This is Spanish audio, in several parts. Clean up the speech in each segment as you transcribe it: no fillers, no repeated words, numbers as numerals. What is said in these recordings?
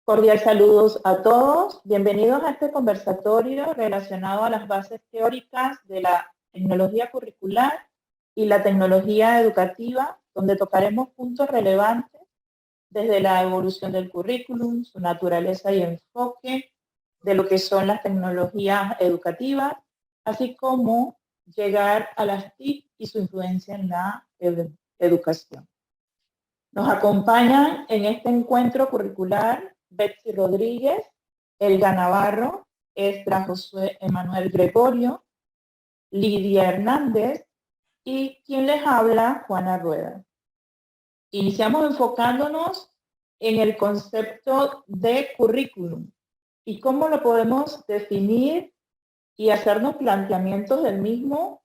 Cordial saludos a todos. Bienvenidos a este conversatorio relacionado a las bases teóricas de la tecnología curricular y la tecnología educativa, donde tocaremos puntos relevantes desde la evolución del currículum, su naturaleza y enfoque, de lo que son las tecnologías educativas, así como llegar a las TIC y su influencia en la educación. Nos acompañan en este encuentro curricular Betsy Rodríguez, Elga Navarro, Esdras Josué Emanuel Gregorio, Lidia Hernández y quien les habla, Juana Rueda. Iniciamos enfocándonos en el concepto de currículum y cómo lo podemos definir y hacernos planteamientos del mismo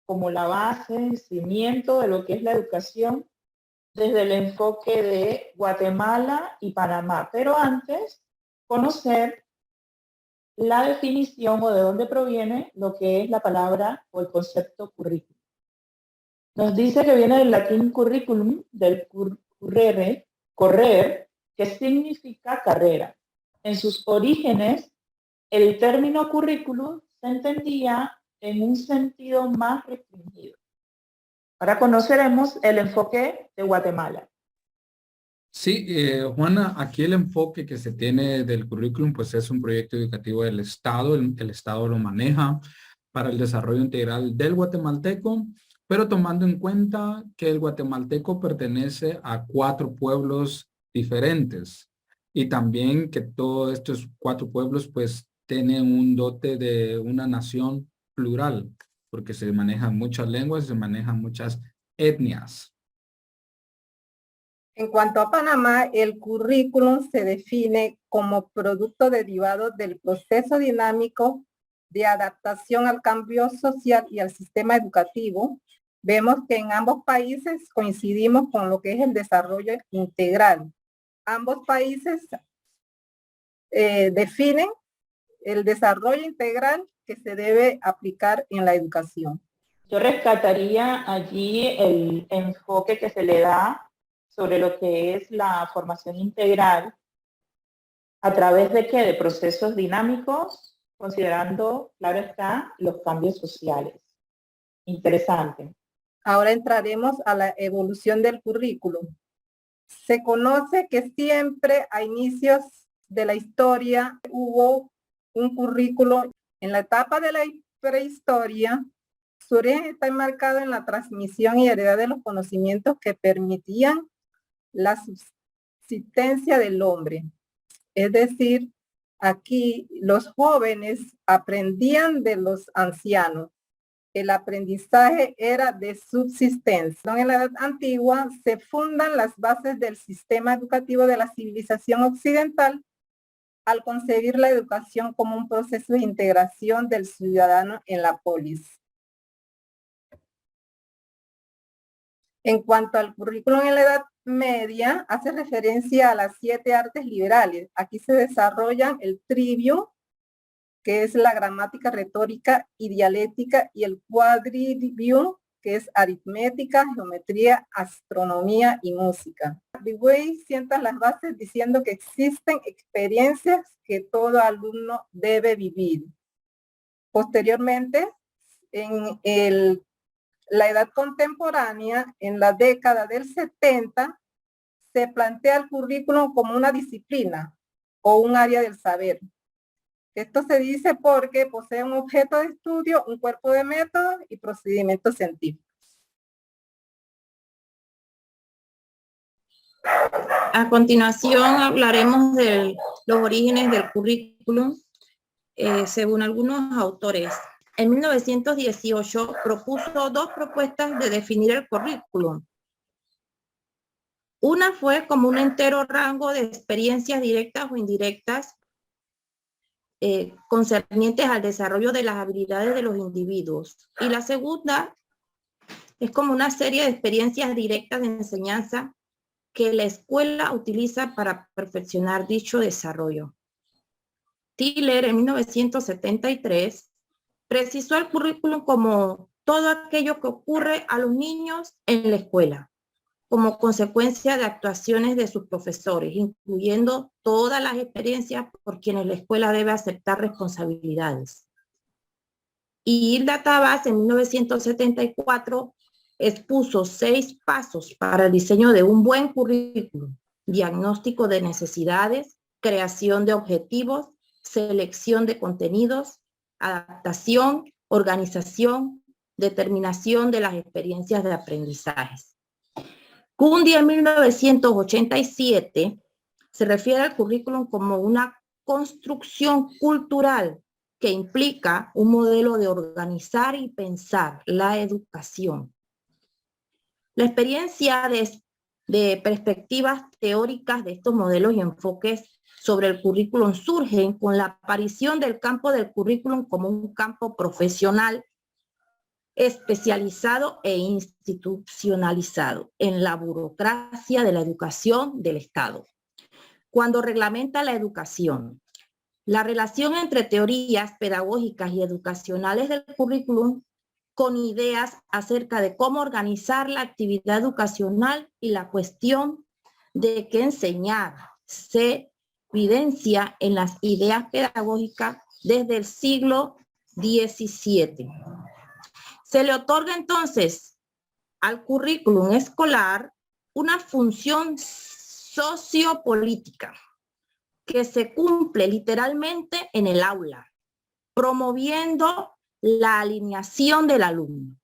como la base, el cimiento de lo que es la educación desde el enfoque de Guatemala y Panamá. Pero antes, conocer la definición o de dónde proviene lo que es la palabra o el concepto currículum. Nos dice que viene del latín curriculum, del currere, correr, que significa carrera. En sus orígenes, el término currículum se entendía en un sentido más restringido. Ahora conoceremos el enfoque de Guatemala. Sí, Juana, aquí el enfoque que se tiene del currículum pues es un proyecto educativo del Estado. El Estado lo maneja para el desarrollo integral del guatemalteco, pero tomando en cuenta que el guatemalteco pertenece a 4 pueblos diferentes y también que todos estos 4 pueblos pues tienen un dote de una nación plural, porque se manejan muchas lenguas, se manejan muchas etnias. En cuanto a Panamá, el currículum se define como producto derivado del proceso dinámico de adaptación al cambio social y al sistema educativo. Vemos que en ambos países coincidimos con lo que es el desarrollo integral. Ambos países definen el desarrollo integral que se debe aplicar en la educación. Yo rescataría allí el enfoque que se le da sobre lo que es la formación integral a través de qué, de procesos dinámicos, considerando, claro está, los cambios sociales. Interesante. Ahora entraremos a la evolución del currículum. Se conoce que siempre a inicios de la historia hubo un currículo. En la etapa de la prehistoria, su origen está enmarcado en la transmisión y heredad de los conocimientos que permitían la subsistencia del hombre. Es decir, aquí los jóvenes aprendían de los ancianos. El aprendizaje era de subsistencia. En la Edad Antigua se fundan las bases del sistema educativo de la civilización occidental al concebir la educación como un proceso de integración del ciudadano en la polis. En cuanto al currículum en la Edad Media, hace referencia a las 7 artes liberales. Aquí se desarrollan el trivium, que es la gramática, retórica y dialéctica, y el quadrivium, que es aritmética, geometría, astronomía y música. Dewey sienta las bases diciendo que existen experiencias que todo alumno debe vivir. Posteriormente, en la edad contemporánea, en la década del 70, se plantea el currículum como una disciplina o un área del saber. Esto se dice porque posee un objeto de estudio, un cuerpo de métodos y procedimientos científicos. A continuación hablaremos de los orígenes del currículum según algunos autores. En 1918 propuso 2 propuestas de definir el currículum. Una fue como un entero rango de experiencias directas o indirectas concernientes al desarrollo de las habilidades de los individuos. Y la segunda es como una serie de experiencias directas de enseñanza que la escuela utiliza para perfeccionar dicho desarrollo. Tiller, en 1973, precisó el currículum como todo aquello que ocurre a los niños en la escuela. como consecuencia de actuaciones de sus profesores, incluyendo todas las experiencias por quienes la escuela debe aceptar responsabilidades. Y Hilda Tabas en 1974 expuso 6 pasos para el diseño de un buen currículum: diagnóstico de necesidades, creación de objetivos, selección de contenidos, adaptación, organización, determinación de las experiencias de aprendizajes. Kundi en 1987 se refiere al currículum como una construcción cultural que implica un modelo de organizar y pensar la educación. La experiencia de perspectivas teóricas de estos modelos y enfoques sobre el currículum surgen con la aparición del campo del currículum como un campo profesional especializado e institucionalizado en la burocracia de la educación del Estado. Cuando reglamenta la educación, la relación entre teorías pedagógicas y educacionales del currículum con ideas acerca de cómo organizar la actividad educacional y la cuestión de que enseñar se evidencia en las ideas pedagógicas desde el siglo XVII. Se le otorga entonces al currículum escolar una función sociopolítica que se cumple literalmente en el aula, promoviendo la alineación del alumno.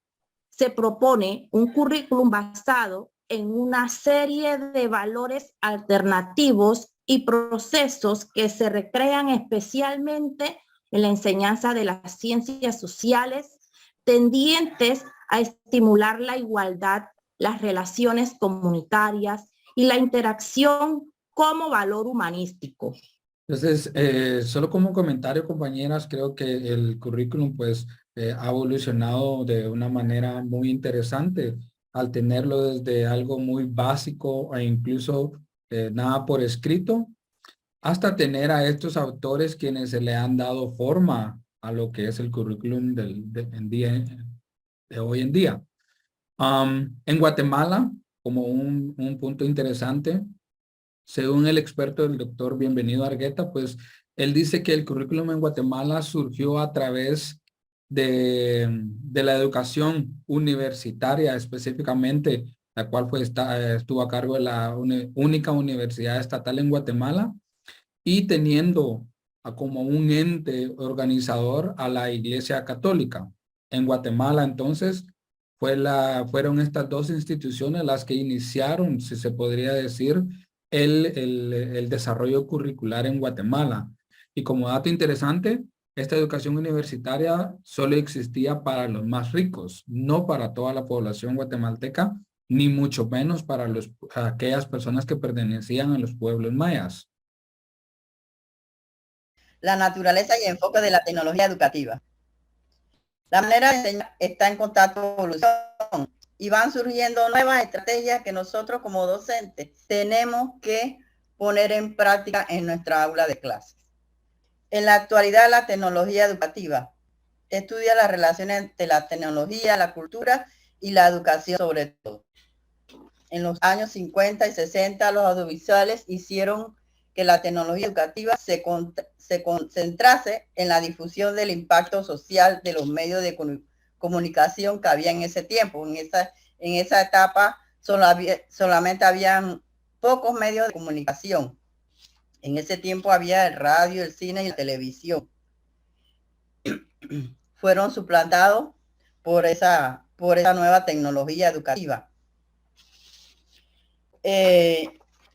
Se propone un currículum basado en una serie de valores alternativos y procesos que se recrean especialmente en la enseñanza de las ciencias sociales, tendientes a estimular la igualdad, las relaciones comunitarias y la interacción como valor humanístico. Entonces, solo como comentario, compañeras, creo que el currículum pues ha evolucionado de una manera muy interesante al tenerlo desde algo muy básico e incluso nada por escrito, hasta tener a estos autores quienes se le han dado forma a lo que es el currículum de hoy en día. En Guatemala, como un punto interesante, según el experto el doctor Bienvenido Argueta, pues él dice que el currículum en Guatemala surgió a través de la educación universitaria específicamente, la cual estuvo a cargo de la única universidad estatal en Guatemala, y teniendo como un ente organizador a la Iglesia Católica. En Guatemala, entonces, fueron estas dos instituciones las que iniciaron, si se podría decir, el desarrollo curricular en Guatemala. Y como dato interesante, esta educación universitaria solo existía para los más ricos, no para toda la población guatemalteca, ni mucho menos para aquellas personas que pertenecían a los pueblos mayas. La naturaleza y enfoque de la tecnología educativa. La manera de enseñar está en contacto con la evolución y van surgiendo nuevas estrategias que nosotros como docentes tenemos que poner en práctica en nuestra aula de clases. En la actualidad, la tecnología educativa estudia las relaciones entre la tecnología, la cultura y la educación sobre todo. En los años 50 y 60, los audiovisuales hicieron que la tecnología educativa se concentrase en la difusión del impacto social de los medios de comunicación que había en ese tiempo. En esa etapa solamente habían pocos medios de comunicación. En ese tiempo había el radio, el cine y la televisión. Fueron suplantados por esa nueva tecnología educativa.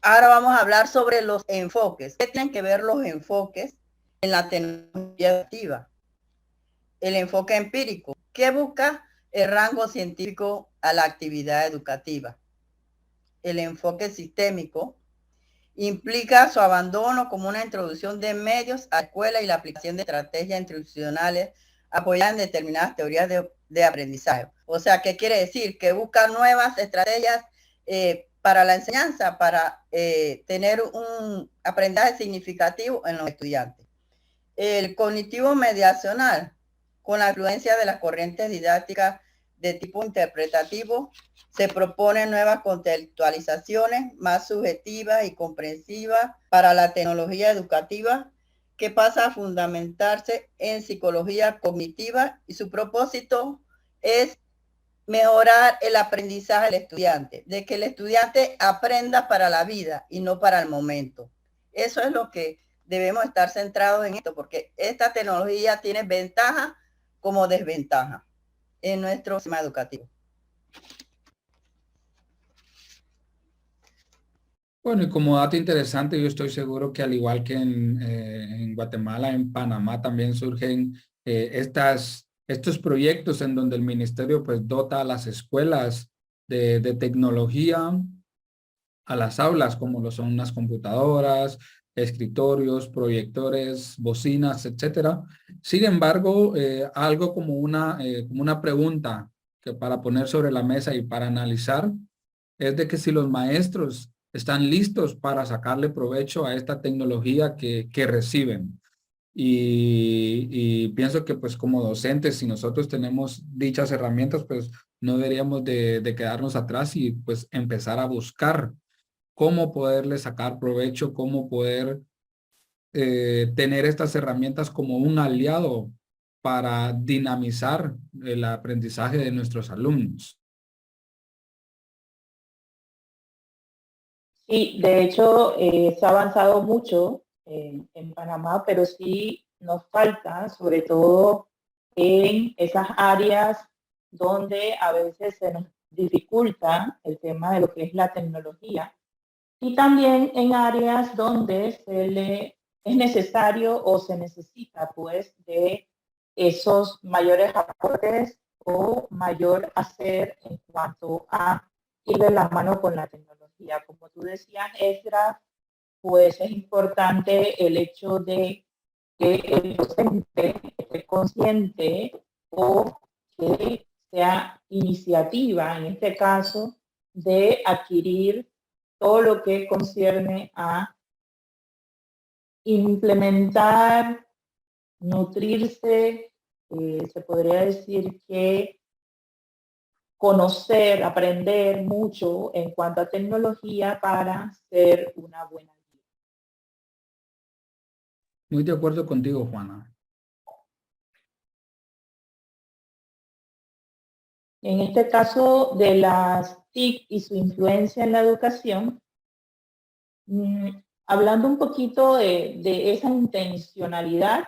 Ahora vamos a hablar sobre los enfoques. ¿Qué tienen que ver los enfoques en la tecnología educativa? El enfoque empírico, que busca el rango científico a la actividad educativa. El enfoque sistémico implica su abandono como una introducción de medios a la escuela y la aplicación de estrategias institucionales apoyadas en determinadas teorías de aprendizaje. O sea, ¿qué quiere decir? Que busca nuevas estrategias para la enseñanza, para tener un aprendizaje significativo en los estudiantes. El cognitivo mediacional, con la influencia de las corrientes didácticas de tipo interpretativo, se proponen nuevas contextualizaciones más subjetivas y comprensivas para la tecnología educativa, que pasa a fundamentarse en psicología cognitiva, y su propósito es mejorar el aprendizaje del estudiante, de que el estudiante aprenda para la vida y no para el momento. Eso es lo que debemos estar centrados en esto, porque esta tecnología tiene ventaja como desventaja en nuestro sistema educativo. Bueno, y como dato interesante, yo estoy seguro que al igual que en Guatemala, en Panamá también surgen estos proyectos en donde el ministerio pues dota a las escuelas de tecnología, a las aulas, como lo son las computadoras, escritorios, proyectores, bocinas, etcétera. Sin embargo, algo como una pregunta que para poner sobre la mesa y para analizar es de que si los maestros están listos para sacarle provecho a esta tecnología que reciben. Y pienso que pues como docentes, si nosotros tenemos dichas herramientas, pues no deberíamos de quedarnos atrás y pues empezar a buscar cómo poderle sacar provecho, cómo poder tener estas herramientas como un aliado para dinamizar el aprendizaje de nuestros alumnos. Sí, de hecho, se ha avanzado mucho en Panamá, pero sí nos falta, sobre todo en esas áreas donde a veces se nos dificulta el tema de lo que es la tecnología, y también en áreas donde es necesario o se necesita pues de esos mayores aportes o mayor hacer en cuanto a ir de la mano con la tecnología. Como tú decías, Esdras, pues es importante el hecho de que el docente esté consciente o que sea iniciativa, en este caso, de adquirir todo lo que concierne a implementar, nutrirse, se podría decir que conocer, aprender mucho en cuanto a tecnología para ser una buena guía. Muy de acuerdo contigo, Juana. En este caso de las TIC y su influencia en la educación, hablando un poquito de esa intencionalidad,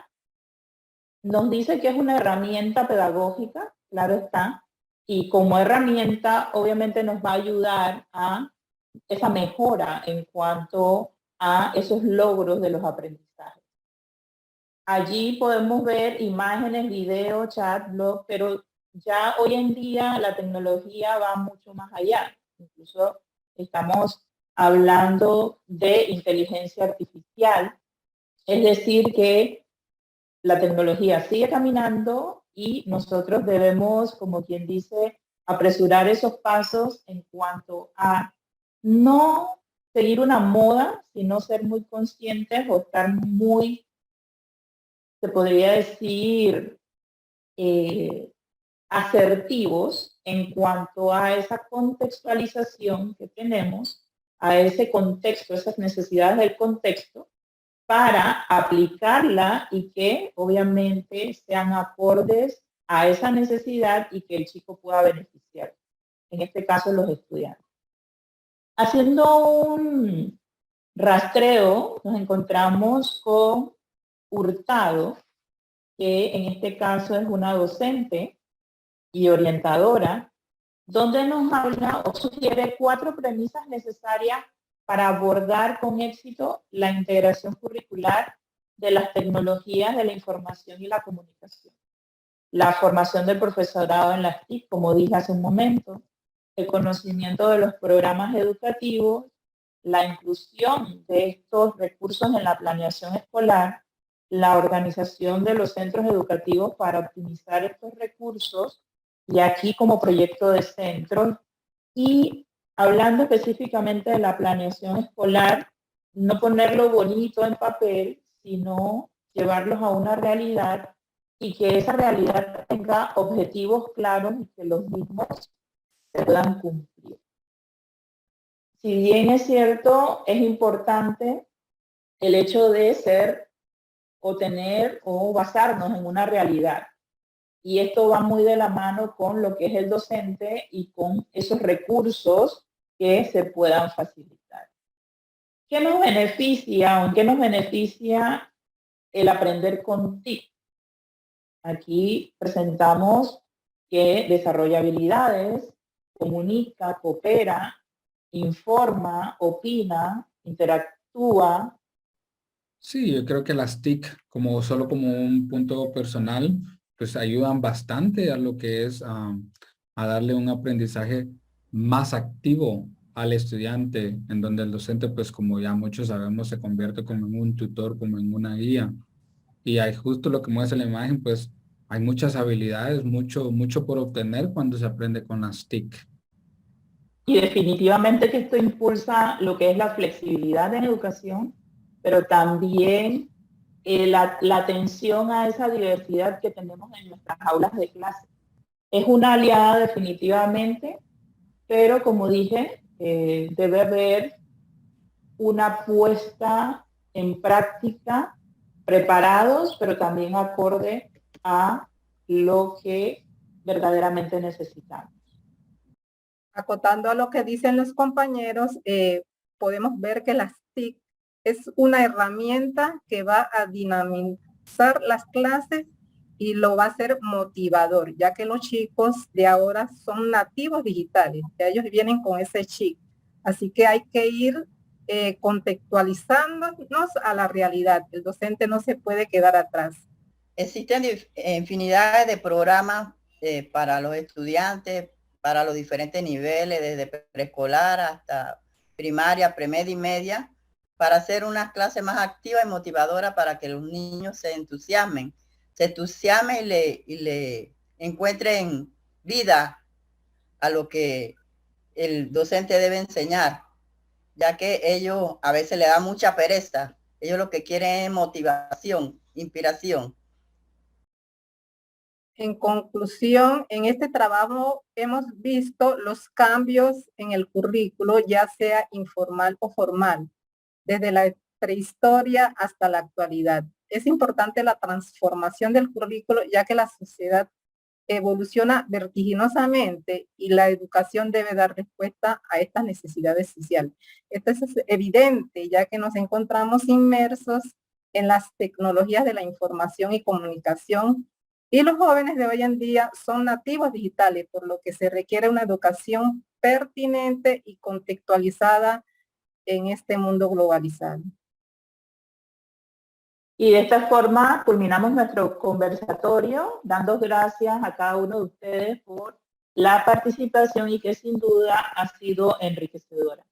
nos dice que es una herramienta pedagógica, claro está, y como herramienta obviamente nos va a ayudar a esa mejora en cuanto a esos logros de los aprendizajes. Allí podemos ver imágenes, videos, chat, blog, pero ya hoy en día la tecnología va mucho más allá. Incluso estamos hablando de inteligencia artificial, es decir que la tecnología sigue caminando y nosotros debemos, como quien dice, apresurar esos pasos en cuanto a no seguir una moda, sino ser muy conscientes o estar muy, se podría decir, asertivos en cuanto a esa contextualización que tenemos, a ese contexto, esas necesidades del contexto, para aplicarla y que obviamente sean acordes a esa necesidad y que el chico pueda beneficiar. En este caso, los estudiantes. Haciendo un rastreo, nos encontramos con Hurtado, que en este caso es una docente y orientadora, donde nos habla o sugiere 4 premisas necesarias para abordar con éxito la integración curricular de las tecnologías de la información y la comunicación. La formación del profesorado en las TIC, como dije hace un momento, el conocimiento de los programas educativos, la inclusión de estos recursos en la planeación escolar, la organización de los centros educativos para optimizar estos recursos, y aquí como proyecto de centros, y hablando específicamente de la planeación escolar, no ponerlo bonito en papel, sino llevarlos a una realidad y que esa realidad tenga objetivos claros y que los mismos se puedan cumplir. Si bien es cierto, es importante el hecho de ser o tener o basarnos en una realidad. Y esto va muy de la mano con lo que es el docente y con esos recursos que se puedan facilitar. ¿Qué nos beneficia o en qué nos beneficia el aprender con TIC? Aquí presentamos que desarrolla habilidades, comunica, coopera, informa, opina, interactúa. Sí, yo creo que las TIC, solo como un punto personal, pues ayudan bastante a lo que es a darle un aprendizaje más activo al estudiante, en donde el docente, pues como ya muchos sabemos, se convierte como en un tutor, como en una guía. Y hay justo lo que muestra la imagen, pues hay muchas habilidades, mucho por obtener cuando se aprende con las TIC. Y definitivamente que esto impulsa lo que es la flexibilidad en educación, pero también la atención a esa diversidad que tenemos en nuestras aulas de clase. Es una aliada definitivamente, pero como dije, debe haber una puesta en práctica preparados, pero también acorde a lo que verdaderamente necesitamos. Acotando a lo que dicen los compañeros, podemos ver que las TIC es una herramienta que va a dinamizar las clases y lo va a hacer motivador, ya que los chicos de ahora son nativos digitales, ya ellos vienen con ese chip. Así que hay que ir contextualizándonos a la realidad. El docente no se puede quedar atrás. Existen infinidad de programas para los estudiantes, para los diferentes niveles, desde preescolar hasta primaria, premedia y media, para hacer unas clases más activas y motivadoras para que los niños se entusiasmen y le encuentren vida a lo que el docente debe enseñar, ya que ellos a veces le da mucha pereza. Ellos lo que quieren es motivación, inspiración. En conclusión, en este trabajo hemos visto los cambios en el currículo, ya sea informal o formal, desde la prehistoria hasta la actualidad. Es importante la transformación del currículo, ya que la sociedad evoluciona vertiginosamente y la educación debe dar respuesta a estas necesidades sociales. Esto es evidente, ya que nos encontramos inmersos en las tecnologías de la información y comunicación, y los jóvenes de hoy en día son nativos digitales, por lo que se requiere una educación pertinente y contextualizada en este mundo globalizado. Y de esta forma culminamos nuestro conversatorio, dando gracias a cada uno de ustedes por la participación y que sin duda ha sido enriquecedora.